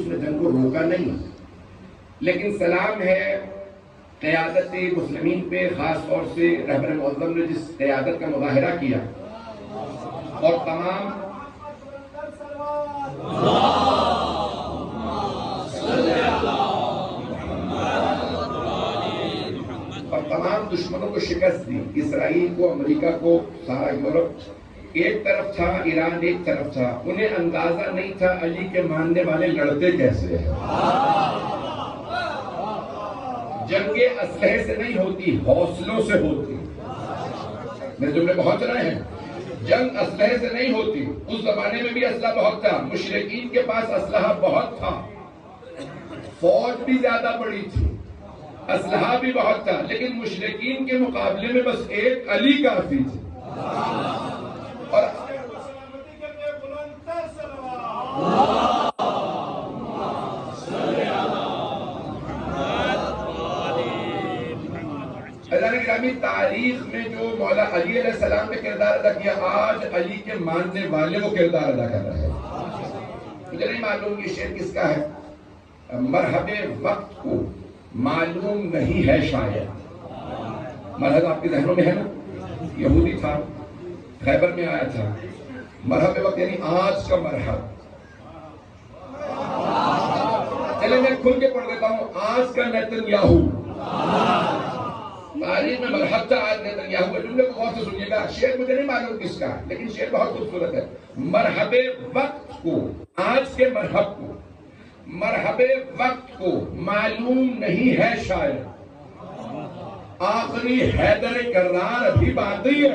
اس نے جنگ کو روکا نہیں، لیکن سلام ہے قیادت مسلمین پہ، خاص طور سے رہبر معظم نے جس قیادت کا مظاہرہ کیا اور تمام دشمنوں کو شکست دی، اسرائیل کو، امریکہ کو، سارا یورپ ایک طرف تھا، ایران ایک طرف تھا، انہیں اندازہ نہیں تھا علی کے ماننے والے لڑتے کیسے ہیں۔ جنگیں اسلحے سے نہیں ہوتی، حوصلوں سے ہوتی۔ میرے جملے پہنچ رہے ہیں؟ جنگ اسلحے سے نہیں ہوتی۔ اس زمانے میں بھی اسلحہ بہت تھا، مشرکین کے پاس اسلحہ بہت تھا، فوج بھی زیادہ بڑی تھی، اسلحہ بھی بہت تھا، لیکن مشرکین کے مقابلے میں بس ایک علی کافی تھی۔ اور اللہ نے گرامی تاریخ میں جو مولا علی علیہ السلام نے کردار ادا کیا، آج علی کے ماننے والے وہ کردار ادا کر رہے ہیں۔ مجھے نہیں معلوم یہ شعر کس کا ہے، مرحب وقت کو معلوم نہیں ہے شاید۔ مرحب آپ کے ذہنوں میں ہے نا، یہودی تھا، خیبر میں آیا تھا۔ مرحب وقت یعنی آج کا مرحب۔ چلے میں کھل کے پڑھ دیتا ہوں، آج کا نیتنیاہو۔ تاریخ میں مرحب تھا، آج نیتنیاہو۔ جملے کو غور سے سنیے گا، شعر مجھے نہیں معلوم کس کا، لیکن شعر بہت خوبصورت ہے۔ مرحب وقت کو، آج کے مرحب کو، مرحب وقت کو معلوم نہیں ہے شاید، آخری حیدر کرار ابھی باقی ہے۔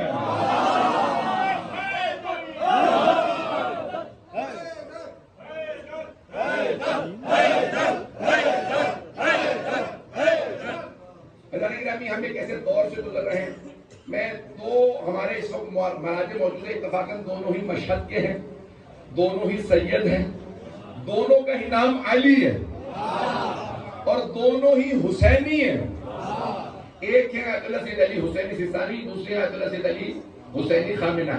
ہم ایک ایسے دور سے گزر رہے ہیں، میں دو ہمارے اس وقت مناظر موجود ہیں، اتفاقاً دونوں ہی مشہد کے ہیں، دونوں ہی سید ہیں، دونوں کا ہی نام علی ہے اور دونوں ہی حسینی ہیں۔ ایک ہے آیت اللہ سید علی حسینی سیستانی، دوسرے آیت اللہ سید علی حسینی خامنہ۔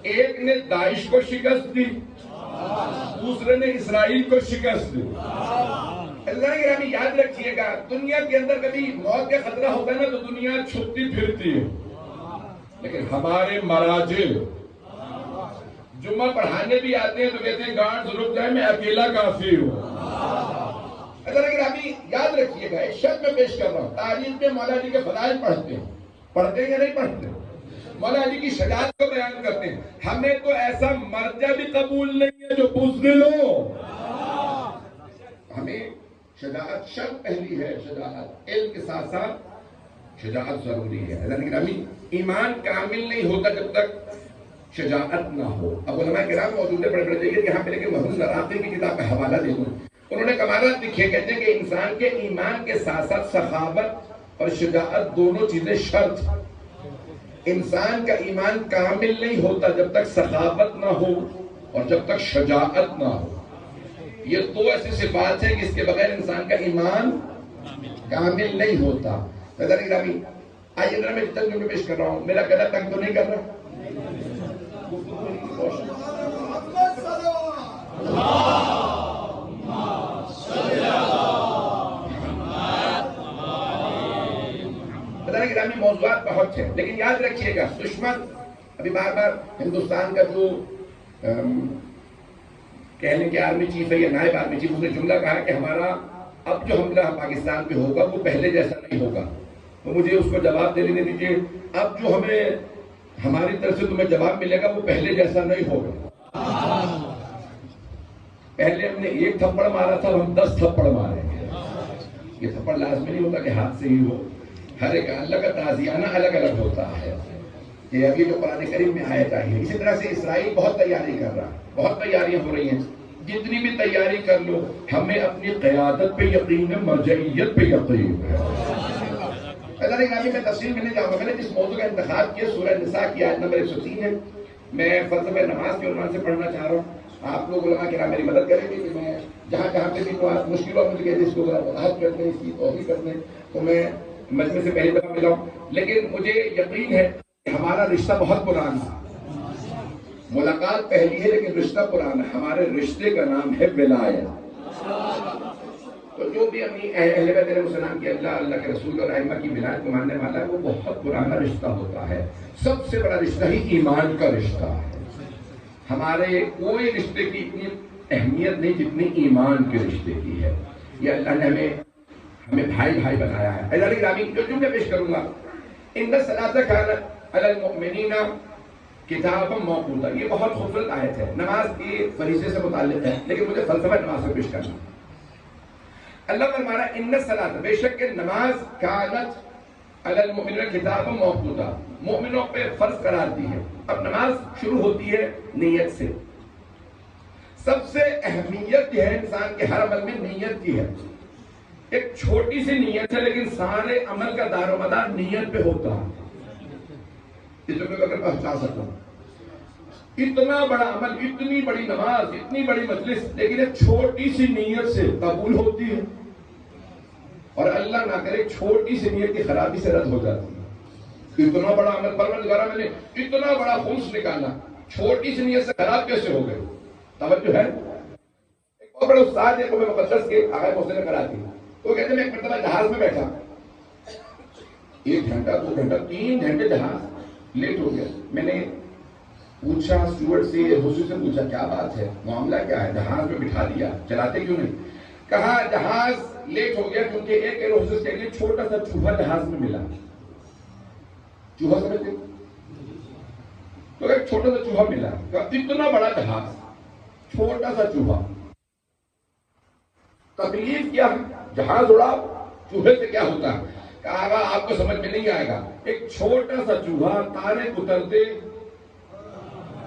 ایک نے داعش کو شکست دی، دوسرے نے اسرائیل کو شکست دی۔ اللہ کے گرامی یاد رکھیے گا، دنیا کے اندر کبھی موت کا خطرہ ہوتا ہے نا تو دنیا چھپتی پھرتی ہے، لیکن ہمارے مراجع جمعہ پڑھانے بھی آتے ہیں تو کہتے ہیں گارڈز رک جائیں، میں اکیلا کافی ہوں۔ اللہ کے گرامی یاد رکھیے گا، ایک شرط میں پیش کر رہا ہوں، تاریخ میں مولا علی کے فضائل پڑھتے ہیں یا نہیں پڑھتے؟ مولا علی کی شجاعت کو بیان کرتے ہیں۔ ہمیں تو ایسا مرجع بھی قبول نہیں ہے جو بزدل ہو۔ ہمیں شجاعت شرط پہلی ہے، شجاعت علم کے ساتھ ساتھ شجاعت ضروری ہے۔ اللہ نے کہا ایمان کامل نہیں ہوتا جب تک شجاعت نہ ہو۔ اب علماء کرام موجود ہیں، بڑے بڑے جگہ یہاں پہ، لیکن محمود العراقی کی کتاب کا حوالہ دے دوں، انہوں نے کمالات لکھے، کہتے ہیں کہ انسان کے ایمان کے ساتھ ساتھ سخاوت اور شجاعت دونوں چیزیں شرط۔ انسان کا ایمان کامل نہیں ہوتا جب تک سخاوت نہ ہو اور جب تک شجاعت نہ ہو۔ یہ دو ایسی صفات ہیں کہ اس کے بغیر انسان کا ایمان کامل نہیں ہوتا۔ حضرت گرامی آئیے ذرا میں چند جملے پیش کر رہا ہوں، میرا گلا تنگ تو نہیں کر رہا؟ حضرت گرامی موضوعات بہت ہیں، لیکن یاد رکھیے گا دشمن ابھی بار بار ہندوستان کا جو کہنے کے آرمی چیف ہے یا نائب آرمی چیف، اس نے جملہ کہا کہ ہمارا اب جو حملہ پاکستان پہ ہوگا وہ پہلے جیسا نہیں ہوگا۔ تو مجھے اس کو جواب دے لینے دیجیے، اب جو ہماری طرف سے تمہیں جواب ملے گا وہ پہلے جیسا نہیں ہوگا۔ پہلے ہم نے ایک تھپڑ مارا تھا، ہم 10 تھپڑ مارے ہیں۔ یہ تھپڑ لازمی نہیں ہوتا کہ ہاتھ سے ہی ہو، ہر ایک اللہ کا تعزیانہ الگ الگ ہوتا ہے۔ یہ ابھی جو قرآن کریم میں آیت آئی ہے، اسی طرح سے اسرائیل بہت تیاری کر رہا ہے، بہت تیاریاں ہو رہی ہیں۔ جتنی بھی تیاری کر لو، ہمیں اپنی قیادت پہ یقین ہے، مرجعیت پہ یقین ہے۔ اللہ نے میں تفصیل میں نہیں جاؤں گا، میں نے جس موضوع کا انتخاب کیا سورہ نساء کی آیت نمبر 103 ہے، میں فلسفہ نماز کے عنوان سے پڑھنا چاہ رہا ہوں۔ آپ لوگ علماء کرام میری مدد کریں گے کہ میں جہاں جہاں پہ بھی مشکل ہو مجھے کہتے ہیں اس کو ذرا وضاحت کر دیں، اس کی توضیح کر دیں، تو میں مجمع سے پہلی دفعہ ملا ہوں، لیکن مجھے یقین ہے کہ ہمارا رشتہ بہت پرانا ہے۔ ملاقات پہلی ہے لیکن رشتہ پرانا ہے۔ ہمارے رشتے کا نام ہے ولایت۔ اپنی اہل بیت علیہ السلام کی اللہ اللہ کے رسول اور ائمہ کی ولایت کو ماننے والا ہے وہ بہت پرانا رشتہ ہوتا ہے. سب سے بڑا رشتہ ہی ایمان کا رشتہ ہے. ہمارے کوئی رشتے کی اتنی اہمیت نہیں جتنی ایمان کے رشتے کی ہے. یہ اللہ نے ہمیں بھائی بھائی بنایا ہے. عزیزان گرامی جو جملے پیش کروں گا ان الصلاۃ کانت علی المؤمنین کتابا موقوتا، یہ بہت خوبصورت آیت ہے، نماز کے فریضے سے متعلق ہے، لیکن مجھے فلسفہ نماز سے پیش کرنا. اللہ فرما رہا ہے ان الصلاۃ، بے شک کہ نماز کانت علی المؤمنین کتابا موقوتا، مومنوں پہ فرض قرار دی ہے. اب نماز شروع ہوتی ہے نیت سے. سب سے اہمیت ہے انسان کے ہر عمل میں نیت کی ہے. ایک چھوٹی سی نیت ہے لیکن سارے عمل کا دار و مدار نیت پہ ہوتا ہے. اس جملے کو اگر پہنچا سکتا ہوں، اتنا بڑا عمل، اتنی بڑی نماز، اتنی بڑی مجلس، لیکن ایک چھوٹی سی نیت سے قبول ہوتی ہے، اور اللہ نہ کرے چھوٹی سی نیت کی خرابی سے رد ہو جاتی ہے. اتنا بڑا عمل، پروردگارہ میں نے اتنا بڑا خمس نکالا، چھوٹی سی نیت سے خراب کیسے ہو گئے؟ توجہ ہے. ایک بہت بڑے استاد ہے قوم مقدس کے آغا محسن کراتی، وہ کہتے ہیں میں ایک مرتبہ جہاز میں بیٹھا، 1 گھنٹہ 2 گھنٹہ 3 گھنٹے جہاز لیٹ ہو گیا. میں نے پوچھا اسٹیورڈ سے، حضور سے پوچھا کیا بات ہے، معاملہ کیا ہے، جہاز میں بٹھا دیا، چلاتے کیوں نہیں؟ کہا جہاز لیٹ ہو گیا کیونکہ ایک ایئر ہوسٹس کے لیے چھوٹا سا چوہا جہاز میں ملا. چوہا سمجھتے؟ تو ایک چھوٹا سا چوہا ملا، اتنا بڑا جہاز، چھوٹا سا چوہا. تکلیف کیا ہے؟ جہاز اڑا، چوہے سے کیا ہوتا ہے؟ کہا آپ کو سمجھ میں نہیں آئے گا. ایک چھوٹا سا چوہا تارے اترتے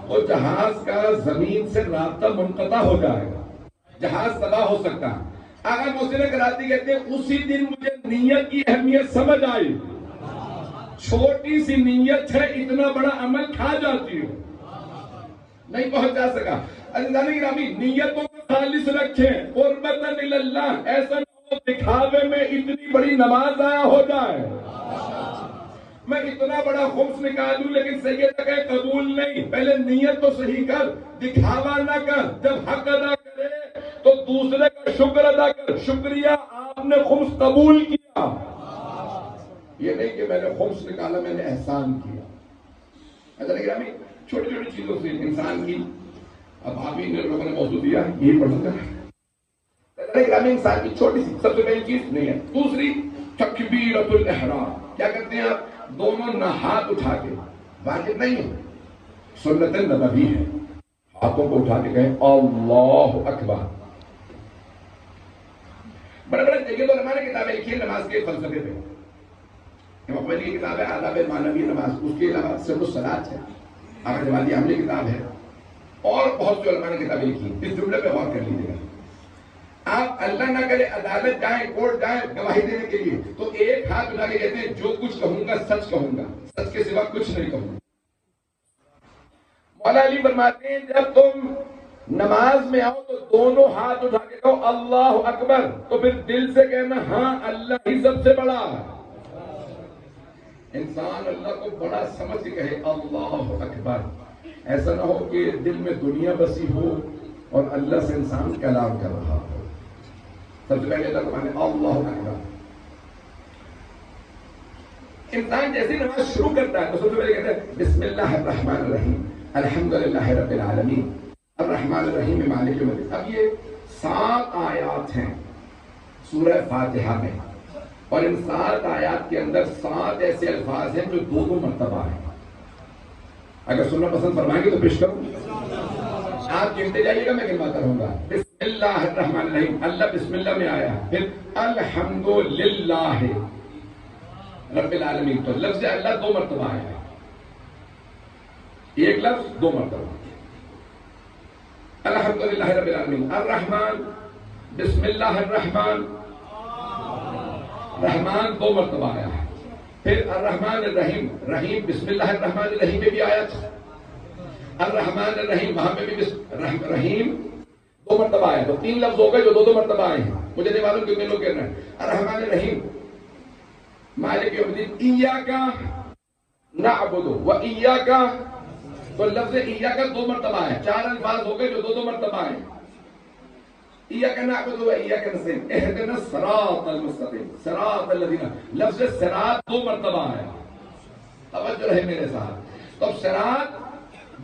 اور جہاز کا زمین سے رابطہ منقطع ہو جائے گا، جہاز تباہ ہو سکتا ہے. آغا محسن کراتی کہتے ہیں اسی دن مجھے نیت کی اہمیت سمجھ آئی. چھوٹی سی نیت ہے، اتنا بڑا عمل کھا جاتی ہے. نہیں پہنچا سکا. عزیزان گرامی نیتوں کو خالص رکھیں، قربت اللہ، ایسا دکھاوے میں اتنی بڑی نماز ضائع ہو جائے، میں اتنا بڑا خمس نکالوں لیکن سید کہ قبول نہیں. پہلے نیت تو صحیح کر، دکھاوا نہ کر. جب حق ادا کرے تو دوسرے کا شکر ادا کر. شکریہ آپ نے خمس قبول کیا، یہ نہیں کہ میں نے خمس نکالا میں نے احسان کیا. عزیزان گرامی چھوٹی چھوٹی چیزوں سے انسان کی، اب آپ ہی نے لوگوں نے موضوع دیا یہی پڑھوں گا. انسان کی چھوٹی سی سب سے پہلی چیز نہیں ہے. دوسری تکبیرۃ الاحرام. کیا کرتے ہیں آپ؟ دونوں نہ ہاتھ اٹھا کے، واجب نہیں ہے، سنت نبوی ہے، ہاتھوں کو اٹھا کے کہیں اللہ اکبر. بڑے بڑے جگہ علماء نے کتابیں لکھی ہیں نماز کے فلسفے پہ. امام خمینی کی کتاب ہے آداب معنوی نماز، اس کے علاوہ سر الصلاۃ ہے، آقا جوادی عاملی کتاب ہے، اور بہت سے علماء نے کتابیں لکھی ہیں. اس جملے پہ غور کر لیجیے گا. آپ اللہ نہ کرے عدالت جائیں، کورٹ جائیں گواہی دینے کے لیے تو ایک ہاتھ اٹھا کے کہتے ہیں جو کچھ کہوں گا سچ کہوں گا، سچ کے سوا کچھ نہیں کہوں گا. مولا علی فرماتے ہیں جب تم نماز میں آؤ تو دونوں ہاتھ اٹھا کے کہو اللہ اکبر، تو پھر دل سے کہنا ہاں اللہ ہی سب سے بڑا. انسان اللہ کو بڑا سمجھ کے کہے اللہ اکبر. ایسا نہ ہو کہ دل میں دنیا بسی ہو اور اللہ سے انسان کلام کر رہا ہو. سب سے پہلے اللہ کو مانے اللہ اکبر. انسان جیسے نماز شروع کرتا ہے تو سب سے پہلے کہتا ہے بسم اللہ الرحمن الرحیم الحمدللہ رب العالمین الرحمن الرحیم مالک یوم الدین. اب یہ 7 آیات ہیں سورہ فاتحہ میں، اور ان 7 آیات کے اندر 7 ایسے الفاظ ہیں جو 2 مرتبہ ہیں. اگر سننا پسند فرمائیں گے تو پیش کروں، آپ گنتے جائیے گا میں گنواتا رہوں گا. بسم اللہ الرحمن الرحیم، اللہ بسم اللہ میں آیا. پھر الحمدللہ رب العالمین، تو لفظ اللہ 2 مرتبہ آیا ہے، ایک لفظ 2 مرتبہ. الحمدللہ رب العالمین. الرحمن، بسم اللہ الرحمن، رحمان 2 مرتبہ آیا ہے. پھر الرحمن الرحیم، رحیم بسم اللہ الرحمن الرحیم میں بھی آیا تھا. الرحمن الرحیم وہاں پہ بھی رحیم 2 مرتبہ آیا. تو 3 لفظ ہو گئے جو 2 مرتبہ آئے ہیں. مجھے نہیں معلوم کتنے لوگ کہہ رہے ہیں. الرحمن الرحیم مالک یوم الدین ایاک نعبد و ایاک، تو لفظ ایاک 2 مرتبہ ہے. 4 الفاظ ہو گئے جو 2 مرتبہ آئے. ایاک نعبد و ایاک نستعین اہدنا الصراط المستقیم صراط الذین. لفظ صراط 2 مرتبہ آیا. توجہ رہے میرے ساتھ. تو صراط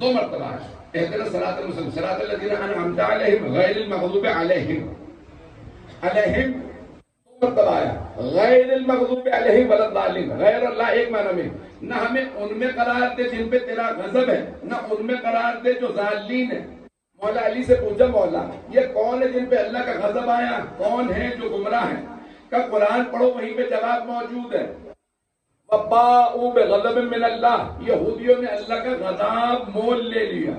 2 مرتبہ ہے. اہدنا الصراط المستقیم صراط الذین انعمت علیہم غیر المغضوب علیہم. علیہم 2 مرتبہ آیا. غیر المغضوب علیہم ولا الضالین. غیر اللہ ایک معنی میں نہ ہمیں ان میں قرار دے جن پہ تیرا غضب ہے، نہ ان میں قرار دے جو ضالین ہیں. مولا علی سے پوچھا مولا یہ کون ہے جن پہ اللہ کا غضب آیا، کون ہے جو گمراہ ہیں؟ کہ قرآن پڑھو وہیں پہ جواب موجود ہے. وَبَاءُوا بِغَضَبٍ مِّنَ اللَّهِ. یہودیوں نے اللہ کا غضب مول لے لیا.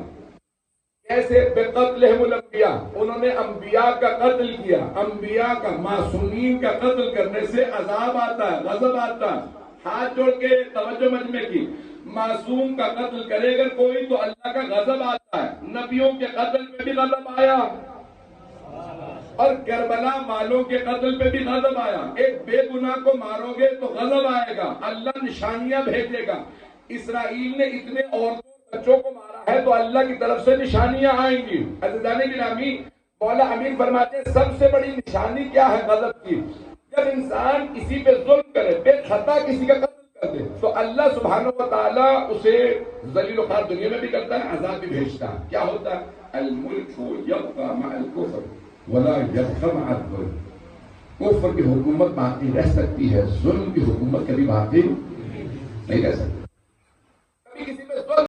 کیسے؟ بِقَتْلِهِمُ الْأَنْبِيَاءَ. انہوں نے انبیاء کا قتل کیا. انبیاء کا، معصومین کا قتل کرنے سے عذاب آتا ہے، غضب آتا ہے. ہاتھ جوڑ کے توجہ مجمع کی. معصوم کا قتل کرے اگر کوئی تو اللہ کا غضب آتا ہے. نبیوں کے قتل پہ بھی غضب آیا اور کربلا والوں کے قتل پہ بھی غضب آیا. ایک بے گناہ کو مارو گے تو غضب آئے گا، اللہ نشانیاں بھیجے گا. اسرائیل نے اتنے عورتوں بچوں کو مارا ہے تو اللہ کی طرف سے نشانیاں آئیں گی. عزیزان گرامی، مولا امین فرماتے ہیں سب سے بڑی نشانی کیا ہے غضب کی؟ جب انسان کسی پہ ظلم کرے، بے خطا کسی کا قتل کر دے تو اللہ سبحانہ و تعالیٰ اسے ذلیل و خوار دنیا میں بھی کرتا ہے، عذاب بھی بھیجتا ہے. کیا ہوتا ہے؟ الملک یبقی مع الکفر ولا یبقی مع الظلم. کفر کی حکومت باقی رہ سکتی ہے، ظلم کی حکومت کبھی باقی نہیں رہ سکتی.